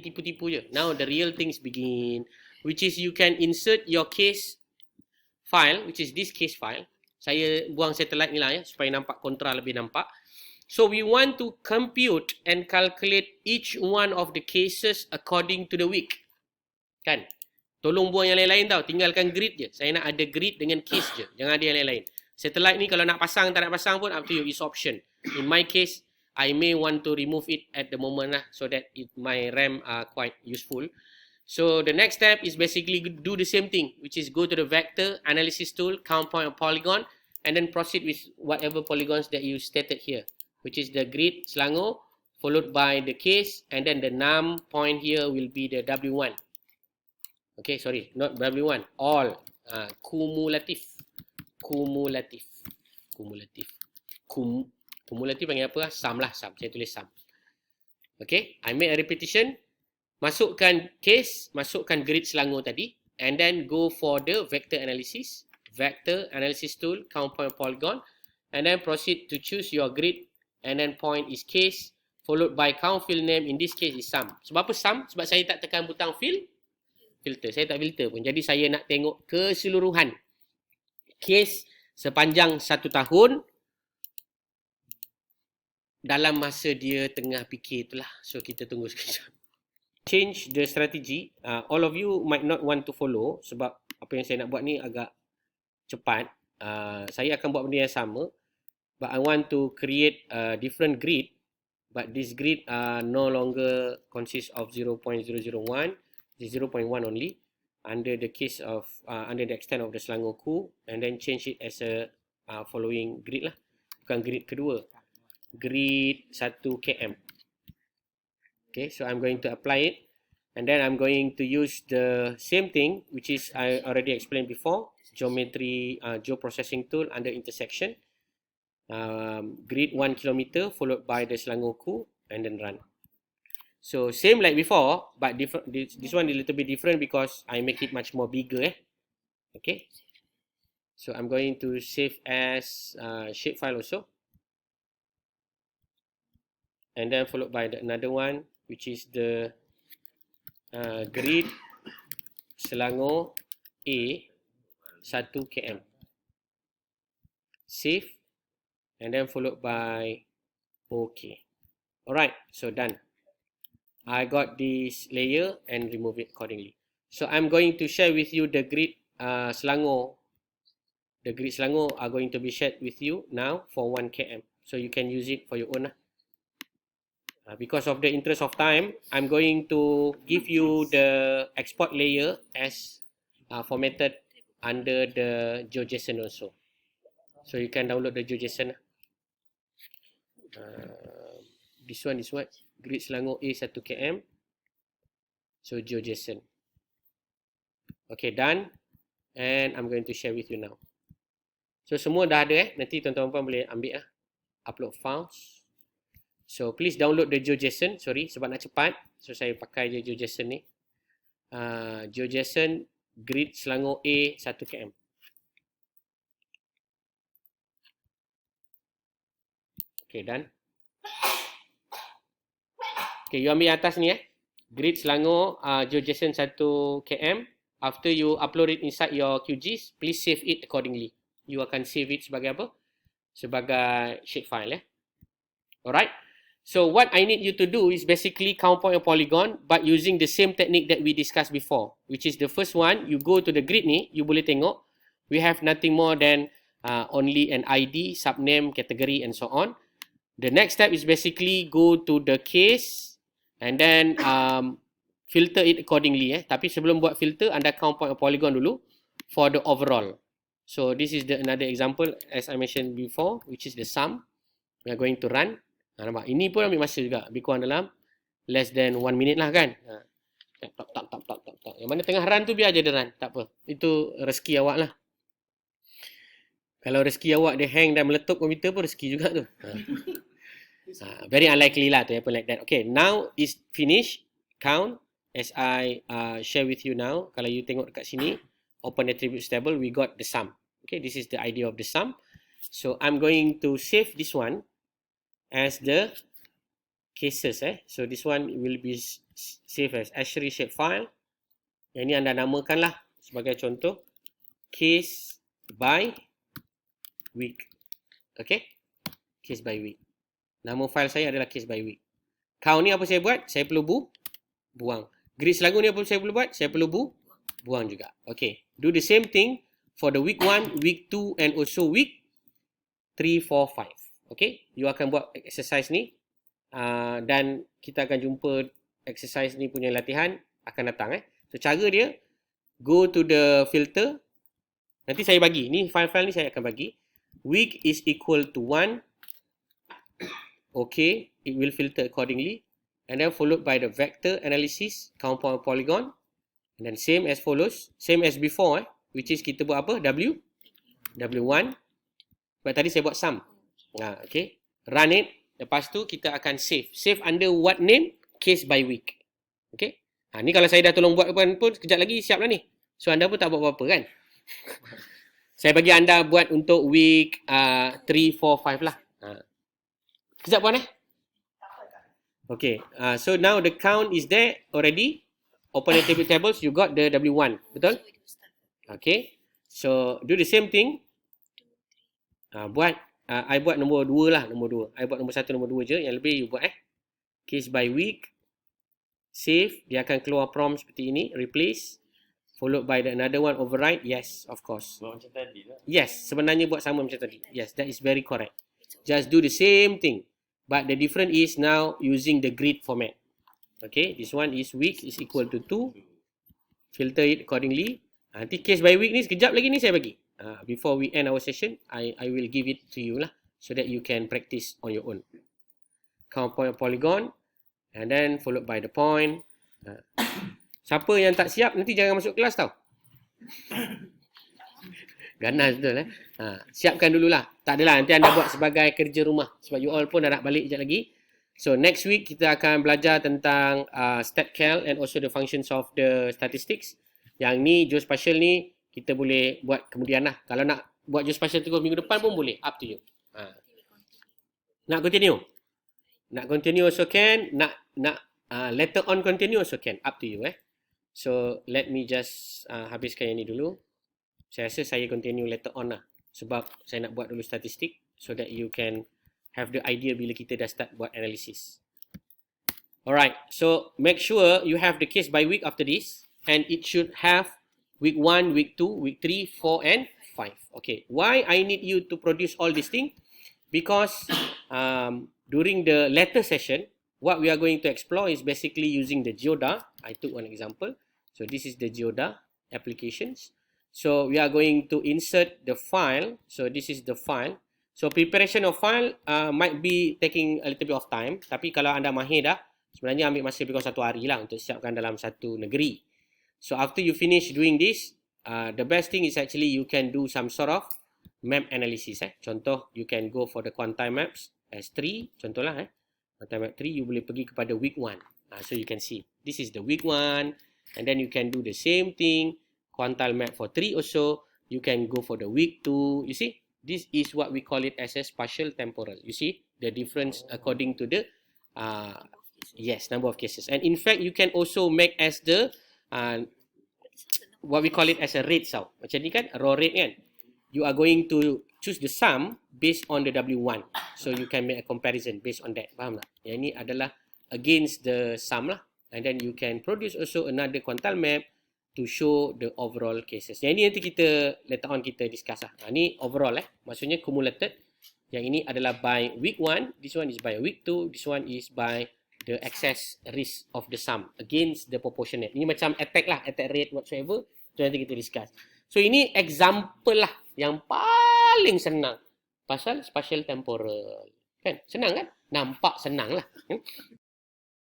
tipu-tipu je. Now the real things begin, which is you can insert your case file, which is this case file. Saya buang satellite ni lah ya, supaya nampak kontra lebih nampak. So we want to compute and calculate each one of the cases according to the week. Kan? Tolong buang yang lain-lain tau, tinggalkan grid je. Saya nak ada grid dengan case je, jangan ada yang lain-lain. Satellite ni kalau nak pasang, tak nak pasang pun up to you, it's option. In my case, I may want to remove it at the moment lah, so that my RAM are quite useful. So the next step is basically do the same thing, which is go to the vector analysis tool, count point of polygon, and then proceed with whatever polygons that you stated here, which is the grid Selangor, followed by the case, and then the num point here will be the W1. Okay, sorry, not W1, all kumulatif. Kumulatif panggil apa lah? Sum lah, sum. Saya tulis sum. Okay, I make a repetition. Masukkan case, masukkan grid Selangor tadi, and then go for the vector analysis. Vector analysis tool, count point polygon, and then proceed to choose your grid, and then point is case, followed by count field name, in this case is sum. Sebab apa sum? Sebab saya tak tekan butang filter. Saya tak filter pun. Jadi saya nak tengok keseluruhan case sepanjang 1 tahun dalam masa dia tengah fikir itulah. So kita tunggu sekejap. Change the strategy. All of you might not want to follow sebab apa yang saya nak buat ni agak cepat. Saya akan buat benda yang sama, but I want to create a different grid, but this grid no longer consists of 0.001, it's 0.1 only, under the case of under the extent of the Selangor Ku, and then change it as a following grid lah, bukan grid kedua, grid 1 km. Okay, so I'm going to apply it, and then I'm going to use the same thing, which is I already explained before, geometry geoprocessing tool under intersection, grid 1 km followed by the Selangor Ku, and then run. So same like before, but different. This one is a little bit different because I make it much more bigger. Okay. So I'm going to save as shapefile also, and then followed by another one, which is the grid Selangor A 1 km. Save, and then followed by OK. Alright, so done. I got this layer and remove it accordingly. So I'm going to share with you the grid Selangor. The grid Selangor are going to be shared with you now for 1 km. So you can use it for your own. Because of the interest of time, I'm going to give you the export layer as formatted under the GeoJSON also. So you can download the GeoJSON. This one is what? Grid Selangor A 1 km. So GeoJSON. Okay, done. And I'm going to share with you now. So semua dah ada nanti tuan-tuan boleh ambil upload files. So please download the GeoJSON. Sorry, sebab nak cepat. So saya pakai je GeoJSON ni. GeoJSON Grid Selangor A 1 km. Okay, done. Okay, you ambil atas ni Grid Selangor GeoJSON 1 km. After you upload it inside your QGIS, please save it accordingly. You akan save it sebagai apa? Sebagai shapefile. Alright. So what I need you to do is basically count point of polygon, but using the same technique that we discussed before, which is the first one. You go to the grid ni, you boleh tengok we have nothing more than only an ID, subname, category, and so on. The next step is basically go to the case and then filter it accordingly. Tapi sebelum buat filter, anda count point of polygon dulu for the overall. So this is another example as I mentioned before, which is the sum. We are going to run. Nampak? Ini pun ambil masa juga. Lebih kurang dalam less than 1 minute lah kan. Tak. Yang mana tengah run tu biar je dia run. Tak apa. Itu rezeki awak lah. Kalau rezeki awak dia hang dan meletup komputer pun rezeki juga tu. Very unlikely lah to happen like that. Okay, now is finished. Count as I share with you now. Kalau you tengok dekat sini, open attributes table, we got the sum. Okay, this is the idea of the sum. So I'm going to save this one as the cases. So this one will be save as Ashray shapefile. Yang ini anda namakanlah sebagai contoh case by week. Okay, case by week. Nama file saya adalah case by week. Count ni apa saya buat? Saya perlu buang. Grid Selangor ni apa saya perlu buat? Saya perlu buang juga. Okay, do the same thing for the week 1, week 2 and also week 3, 4, 5. Okay, you akan buat exercise ni dan kita akan jumpa exercise ni punya latihan akan datang. So cara dia, go to the filter. Nanti saya bagi, ni file-file ni saya akan bagi. Week is equal to 1. Okay, it will filter accordingly. And then followed by the vector analysis, count point polygon. And then same as follows, same as before, which is kita buat apa? W1. Sebab tadi saya buat sum. Okay, run it. Lepas tu kita akan save. Save under what name? Case by week. Okay. Ni kalau saya dah tolong buat pun sekejap lagi siap lah ni. So anda pun tak buat apa-apa kan? Saya bagi anda buat untuk week 3, 4, 5 lah. Sekejap puan Okay. So now the count is there already. Open the table tables. You got the W1. Betul? Okay. So do the same thing. I buat nombor 2 lah. Nombor 2. I buat nombor 1, nombor 2 je. Yang lebih you buat Case by week. Save. Dia akan keluar prompt seperti ini. Replace. Followed by another one. Override. Yes, of course. Buat macam tadi lah. Yes, sebenarnya buat sama macam tadi. Yes, that is very correct. Just do the same thing. But the difference is now using the grid format. Okay, this one is week is equal to 2. Filter it accordingly. Nanti case by week ni sekejap lagi ni saya bagi. Before we end our session, I will give it to you lah. So that you can practice on your own. Count point polygon. And then followed by the point. Siapa yang tak siap, nanti jangan masuk kelas tau. Ganas betul siapkan dululah. Tak adalah, nanti anda buat sebagai kerja rumah. Sebab you all pun dah nak balik sekejap lagi. So next week kita akan belajar tentang StatCal and also the functions of the statistics. Yang ni, geospatial ni, kita boleh buat kemudian lah. Kalau nak buat geospatial terus minggu depan pun boleh. Up to you. Nak continue? Nak continue also can. Nak later on continue also can. Up to you So let me just habiskan yang ni dulu. Saya rasa saya continue later on lah. Sebab saya nak buat dulu statistik. So that you can have the idea bila kita dah start buat analysis. Alright. So make sure you have the case by week after this. And it should have week 1, week 2, week 3, 4 and 5. Okay. Why I need you to produce all these things? Because during the later session, what we are going to explore is basically using the Geoda. I took one example. So this is the Geoda applications. So we are going to insert the file. So this is the file. So preparation of file might be taking a little bit of time. Tapi kalau anda mahir dah, sebenarnya ambil masa lebih kurang 1 hari lah untuk siapkan dalam satu negeri. So after you finish doing this, the best thing is actually you can do some sort of map analysis. Contoh, you can go for the quantile maps as 3. Contohlah quantile map 3, you boleh pergi kepada week 1. So you can see, this is the week 1. And then you can do the same thing, quantile map for 3 also. You can go for the week 2. You see, this is what we call it as a spatial temporal. You see the difference according to the number of cases. And in fact, you can also make as the what we call it as a rate sound. Macam ni kan, raw rate kan. You are going to choose the sum based on the W1. So you can make a comparison based on that. Faham tak? Yang ini adalah against the sum lah. And then you can produce also another quantile map to show the overall cases. Yang ini nanti kita later on kita discuss lah. Ini overall maksudnya cumulated. Yang ini adalah by week 1, this one is by week 2, this one is by the excess risk of the sum against the proportionate. Ini macam attack lah, attack rate whatsoever. Itu nanti kita discuss. So ini example lah yang paling senang pasal spatial temporal. Kan? Senang kan? Nampak senang lah.